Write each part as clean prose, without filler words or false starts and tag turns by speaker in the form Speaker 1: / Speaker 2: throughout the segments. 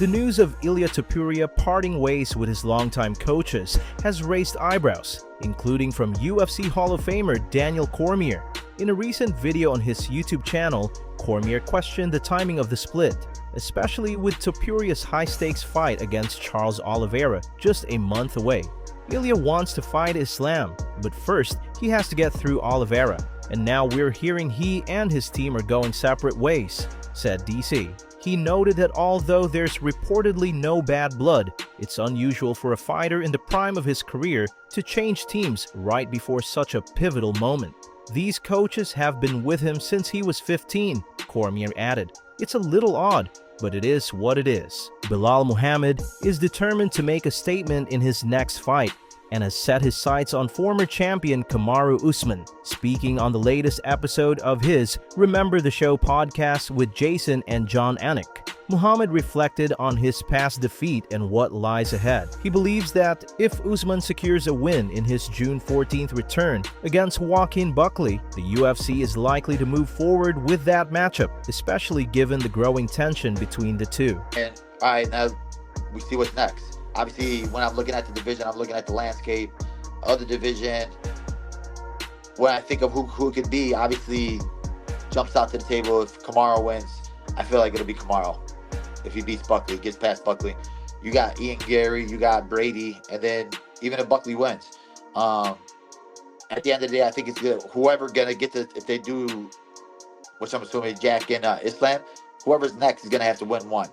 Speaker 1: The news of Ilia Topuria parting ways with his longtime coaches has raised eyebrows, including from UFC Hall of Famer Daniel Cormier. In a recent video on his YouTube channel, Cormier questioned the timing of the split, especially with Topurias' high-stakes fight against Charles Oliveira just a month away. Ilia wants to fight Islam, but first he has to get through Oliveira, and now we're hearing he and his team are going separate ways, said DC. He noted that although there's reportedly no bad blood, it's unusual for a fighter in the prime of his career to change teams right before such a pivotal moment. These coaches have been with him since he was 15, Cormier added. It's a little odd, but it is what it is. Belal Muhammad is determined to make a statement in his next fight and has set his sights on former champion Kamaru Usman. Speaking on the latest episode of his Remember the Show podcast with Jason and John Anik, Muhammad reflected on his past defeat and what lies ahead. He believes that if Usman secures a win in his June 14th return against Joaquin Buckley, the UFC is likely to move forward with that matchup, especially given the growing tension between the two.
Speaker 2: And all right, now we see what's next. Obviously, when I'm looking at the division, I'm looking at the landscape of the division. When I think of who it could be, obviously jumps out to the table. If Kamaru wins, I feel like it'll be Kamaru. If he beats Buckley, gets past Buckley. You got Ian Gary, you got Brady, and then even if Buckley wins, at the end of the day, I think it's good. Whoever gonna get the, if they do, which I'm assuming Jack and Islam, whoever's next is gonna have to win one.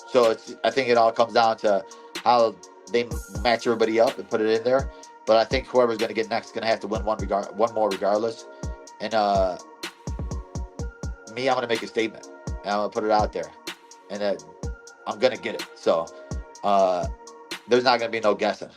Speaker 2: So I think it all comes down to how they match everybody up and put it in there. But I think whoever's going to get next is going to have to win one more regardless. And me, I'm going to make a statement. And I'm going to put it out there. And I'm going to get it. So there's not going to be no guessing.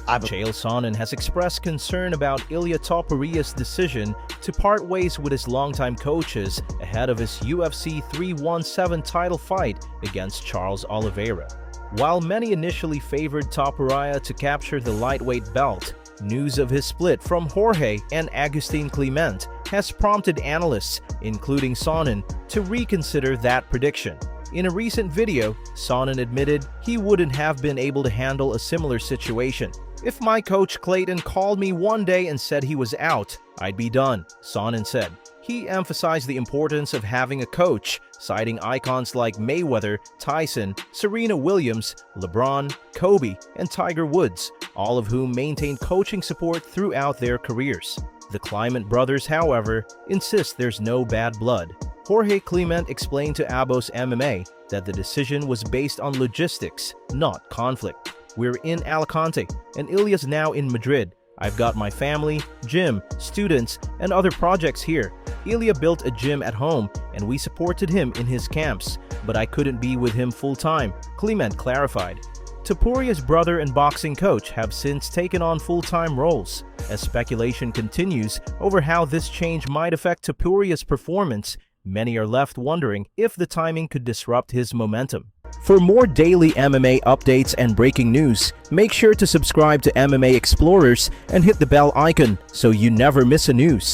Speaker 1: Chael Sonnen has expressed concern about Ilia Topuria's decision to part ways with his longtime coaches ahead of his UFC 317 title fight against Charles Oliveira. While many initially favored Topuria to capture the lightweight belt, news of his split from Jorge and Agustin Clement has prompted analysts, including Sonnen, to reconsider that prediction. In a recent video, Sonnen admitted he wouldn't have been able to handle a similar situation. If my coach Clayton called me one day and said he was out, I'd be done, Sonnen said. He emphasized the importance of having a coach, citing icons like Mayweather, Tyson, Serena Williams, LeBron, Kobe, and Tiger Woods, all of whom maintained coaching support throughout their careers. The Clement brothers, however, insist there's no bad blood. Jorge Clement explained to Abos MMA that the decision was based on logistics, not conflict. We're in Alicante, and Ilia's now in Madrid. I've got my family, gym, students, and other projects here. Ilia built a gym at home, and we supported him in his camps, but I couldn't be with him full-time, Clement clarified. Topuria's brother and boxing coach have since taken on full-time roles. As speculation continues over how this change might affect Topuria's performance, many are left wondering if the timing could disrupt his momentum. For more daily MMA updates and breaking news, make sure to subscribe to MMA Explorers and hit the bell icon so you never miss a news.